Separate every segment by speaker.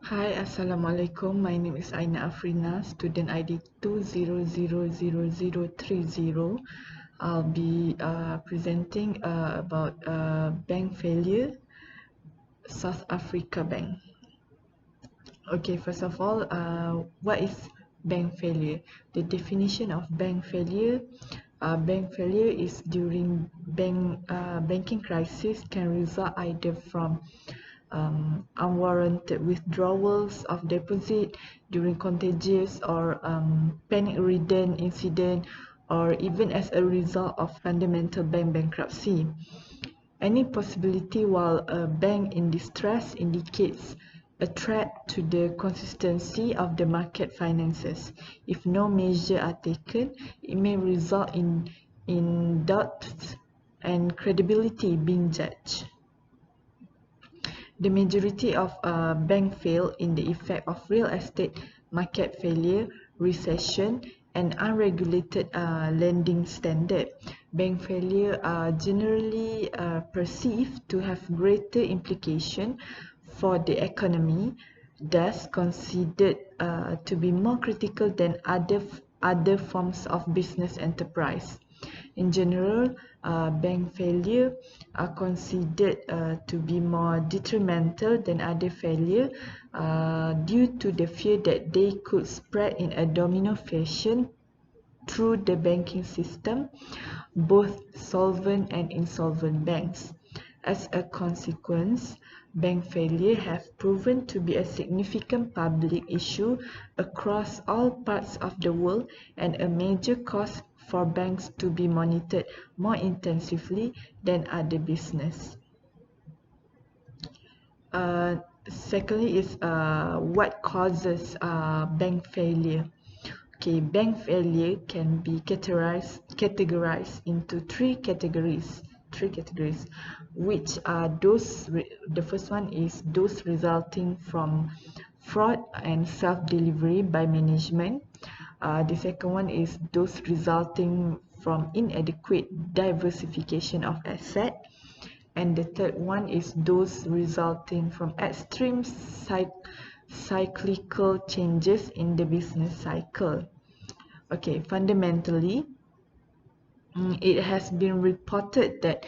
Speaker 1: Hi, Assalamualaikum. My name is INAAFRENA, student ID 2000030. I'll be presenting about bank failure, South Africa Bank. Okay, first of all, what is bank failure? The definition of bank failure is during banking crisis can result either from unwarranted withdrawals of deposit during contagious or panic-ridden incident, or even as a result of fundamental bank bankruptcy. Any possibility while a bank in distress indicates a threat to the consistency of the market finances. If no measures are taken, it may result in doubts and credibility being judged. The majority of banks fail in the effect of real estate market failure, recession, and unregulated lending standard. Bank failure are generally perceived to have greater implication for the economy, thus considered to be more critical than other forms of business enterprise. In general, bank failure are considered to be more detrimental than other failure due to the fear that they could spread in a domino fashion through the banking system, both solvent and insolvent banks. As a consequence, bank failure have proven to be a significant public issue across all parts of the world and a major cause for banks to be monitored more intensively than other business. Secondly is what causes bank failure. Okay, bank failure can be categorized into three categories, which are the first one is those resulting from fraud and self-delivery by management. The second one is those resulting from inadequate diversification of asset, and the third one is those resulting from extreme cyclical changes in the business cycle. Okay, fundamentally, it has been reported that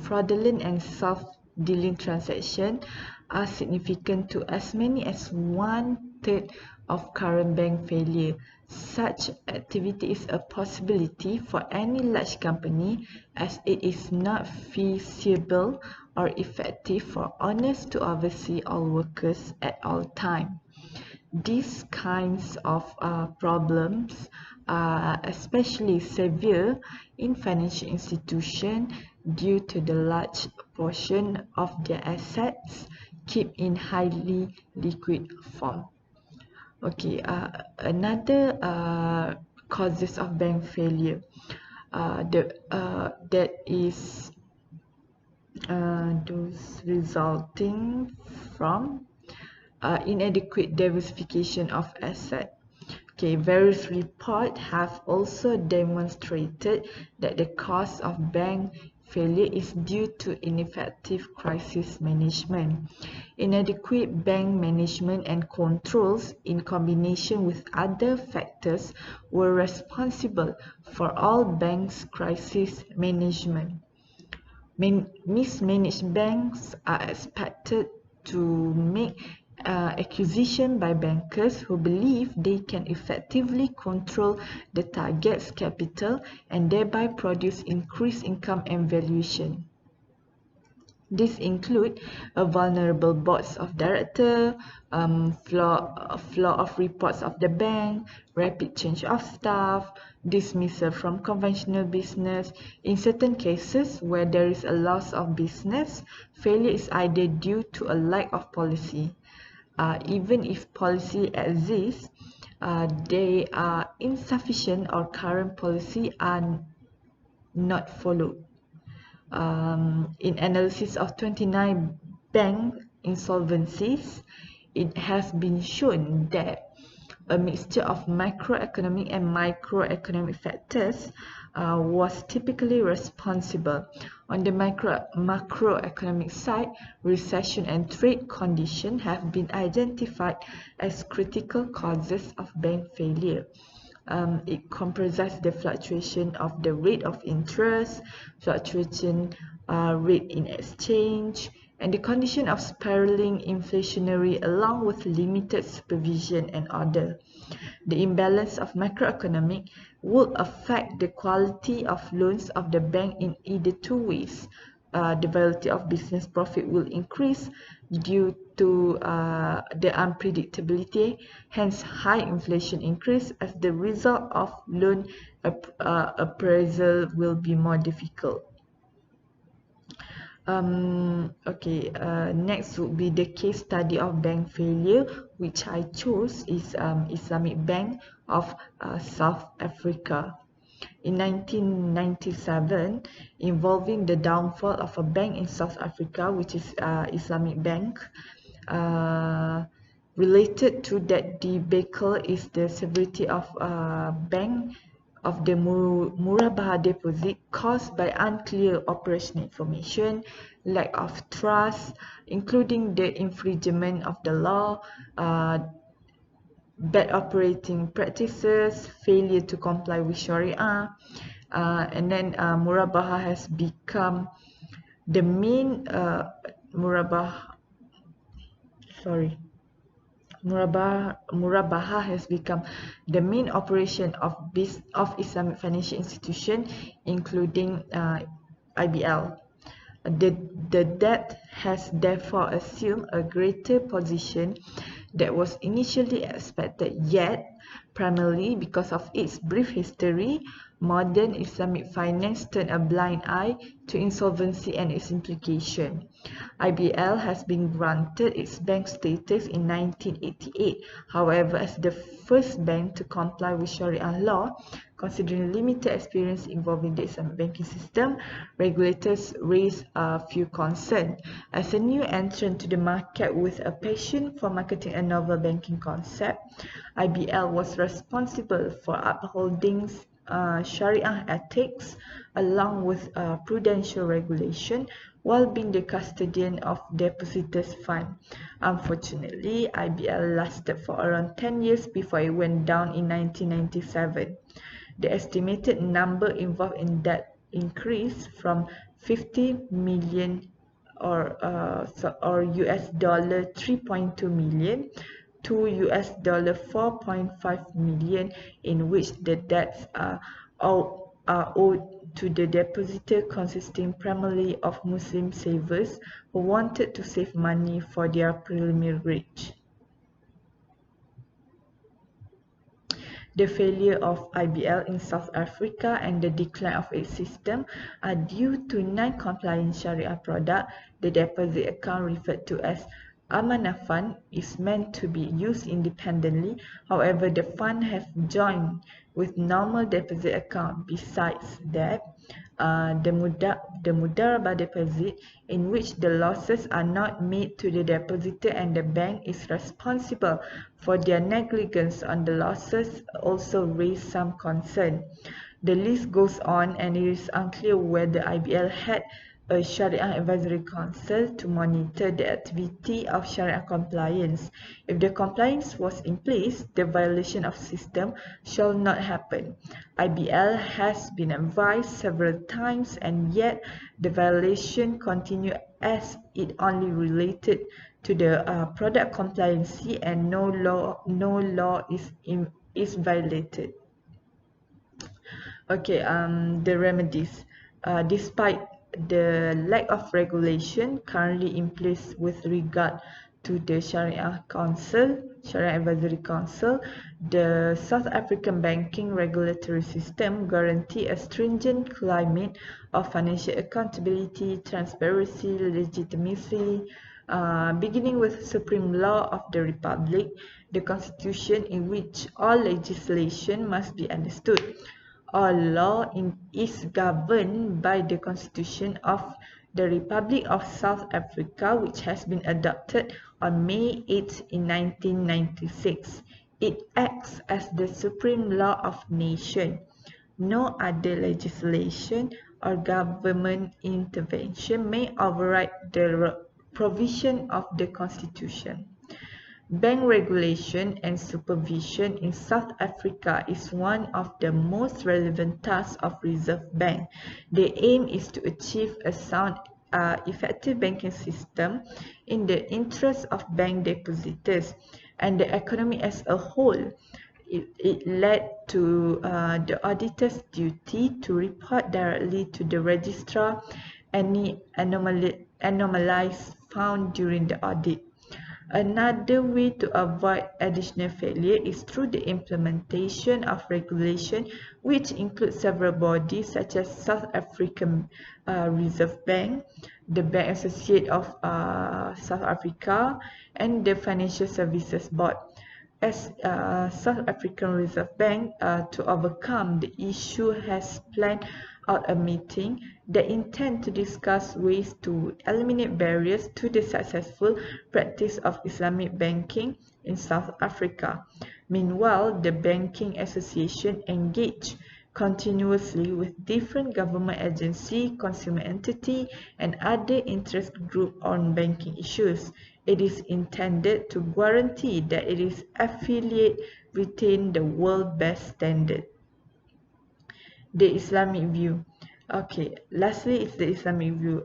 Speaker 1: fraudulent and self-dealing transactions are significant to as many as 1/3 of current bank failure. Such activity is a possibility for any large company, as it is not feasible or effective for owners to oversee all workers at all times. These kinds of problems are especially severe in financial institutions due to the large portion of their assets kept in highly liquid form. Okay, another causes of bank failure that is those resulting from inadequate diversification of asset. Okay, various reports have also demonstrated that the cause of bank failure is due to ineffective crisis management. Inadequate bank management and controls in combination with other factors were responsible for all banks' crisis management. Mismanaged banks are expected to make acquisition by bankers who believe they can effectively control the target's capital and thereby produce increased income and valuation. These include a vulnerable boards of director, flaw of reports of the bank, rapid change of staff, dismissal from conventional business. In certain cases where there is a loss of business, failure is either due to a lack of policy. Even if policy exists, they are insufficient or current policy are not followed. In analysis of 29 bank insolvencies, it has been shown that a mixture of macroeconomic and microeconomic factors was typically responsible. On the macroeconomic side, recession and trade conditions have been identified as critical causes of bank failure. It comprises the fluctuation of the rate of interest, fluctuation rate in exchange, and the condition of spiraling inflationary along with limited supervision and order. The imbalance of macroeconomic would affect the quality of loans of the bank in either two ways. The volatility of business profit will increase due to the unpredictability, hence high inflation increase as the result of loan appraisal will be more difficult. Next would be the case study of bank failure, which I chose is Islamic Bank of South Africa. In 1997, involving the downfall of a bank in South Africa, which is Islamic Bank. Related to that debacle is the severity of bank of the Murabaha deposit caused by unclear operational information, lack of trust, including the infringement of the law, bad operating practices, failure to comply with Sharia, and then Murabaha has become the main Murabaha has become the main operation of Islamic financial institution, including IBL. The debt has therefore assumed a greater position that was initially expected, yet primarily because of its brief history, modern Islamic finance turned a blind eye to insolvency and its implication. IBL has been granted its bank status in 1988. However, as the first bank to comply with Sharia law, considering limited experience involving the Islamic banking system, regulators raised a few concerns. As a new entrant to the market with a passion for marketing a novel banking concept, IBL was responsible for upholding Sharia ethics along with prudential regulation while being the custodian of depositors' fund. Unfortunately, IBL lasted for around 10 years before it went down in 1997. The estimated number involved in debt increased from 50 million or US dollar 3.2 million to US dollar 4.5 million, in which the debts are owed to the depositor, consisting primarily of Muslim savers who wanted to save money for their pilgrimage. The failure of IBL in South Africa and the decline of its system are due to non-compliant Sharia product. The deposit account, referred to as IB5033 fund, is meant to be used independently. However, the fund has joined with normal deposit account. Besides that, the Mudarabah deposit, in which the losses are not made to the depositor and the bank is responsible for their negligence on the losses, also raised some concern. The list goes on, and it is unclear whether IBL had a Sharia Advisory Council to monitor the activity of Sharia compliance. If the compliance was in place, the violation of system shall not happen. IBL has been advised several times, and yet the violation continued as it only related to the product compliancy and no law is violated. Okay, the remedies. Despite the lack of regulation currently in place with regard to the Sharia Advisory Council, the South African banking regulatory system guarantees a stringent climate of financial accountability, transparency, legitimacy, beginning with supreme law of the Republic, the Constitution, in which all legislation must be understood. All law is governed by the Constitution of the Republic of South Africa, which has been adopted on May 8 in 1996. It acts as the supreme law of nation. No other legislation or government intervention may override the provision of the Constitution. Bank regulation and supervision in South Africa is one of the most relevant tasks of Reserve Bank. The aim is to achieve a sound, effective banking system in the interest of bank depositors and the economy as a whole. It led to the auditor's duty to report directly to the registrar any anomalies found during the audit. Another way to avoid additional failure is through the implementation of regulation, which includes several bodies such as South African Reserve Bank, the Bank Associate of South Africa, and the Financial Services Board. As South African Reserve Bank, to overcome the issue, has planned out a meeting that intend to discuss ways to eliminate barriers to the successful practice of Islamic banking in South Africa. Meanwhile, the Banking Association engaged continuously with different government agency, consumer entity, and other interest groups on banking issues. It is intended to guarantee that its affiliate retain the world best standard. The Islamic view. Okay, lastly is the Islamic view.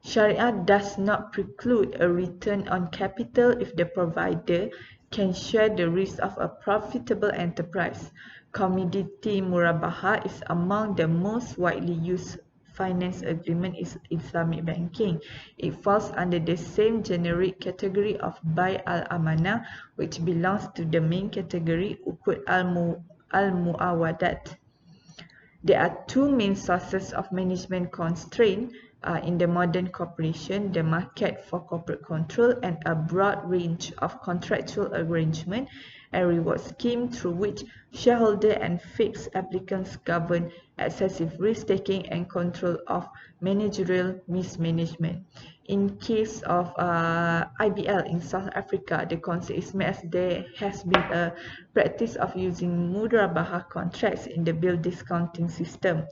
Speaker 1: Sharia does not preclude a return on capital if the provider can share the risk of a profitable enterprise. Commodity murabaha is among the most widely used finance agreement in Islamic banking. It falls under the same generic category of Bay al-Amanah, which belongs to the main category Uqud al-Muawadat. There are two main sources of management constraint in the modern corporation: the market for corporate control and a broad range of contractual arrangement and reward scheme through which shareholder and fixed applicants govern excessive risk-taking and control of managerial mismanagement. In case of IBL in South Africa, the concept is made as there has been a practice of using murabaha contracts in the bill discounting system.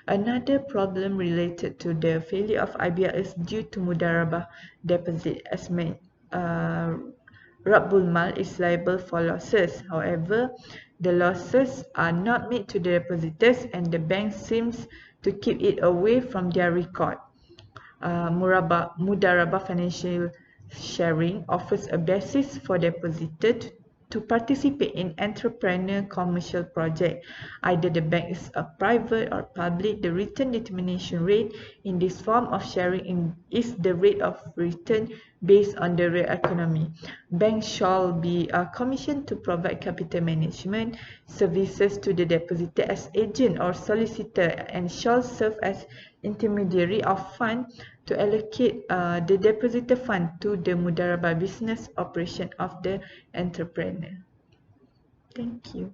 Speaker 1: Another problem related to the failure of IBL is due to mudarabah deposit. As Rabbul Mal is liable for losses. However, the losses are not made to the depositors and the bank seems to keep it away from their record. Mudarabah financial sharing offers a basis for depositors to participate in entrepreneur commercial project. Either the bank is a private or public, the return determination rate in this form of sharing is the rate of return based on the real economy. Banks shall be commissioned to provide capital management services to the depositor as agent or solicitor and shall serve as intermediary of fund to allocate the depositor fund to the mudarabah business operation of the entrepreneur. Thank you.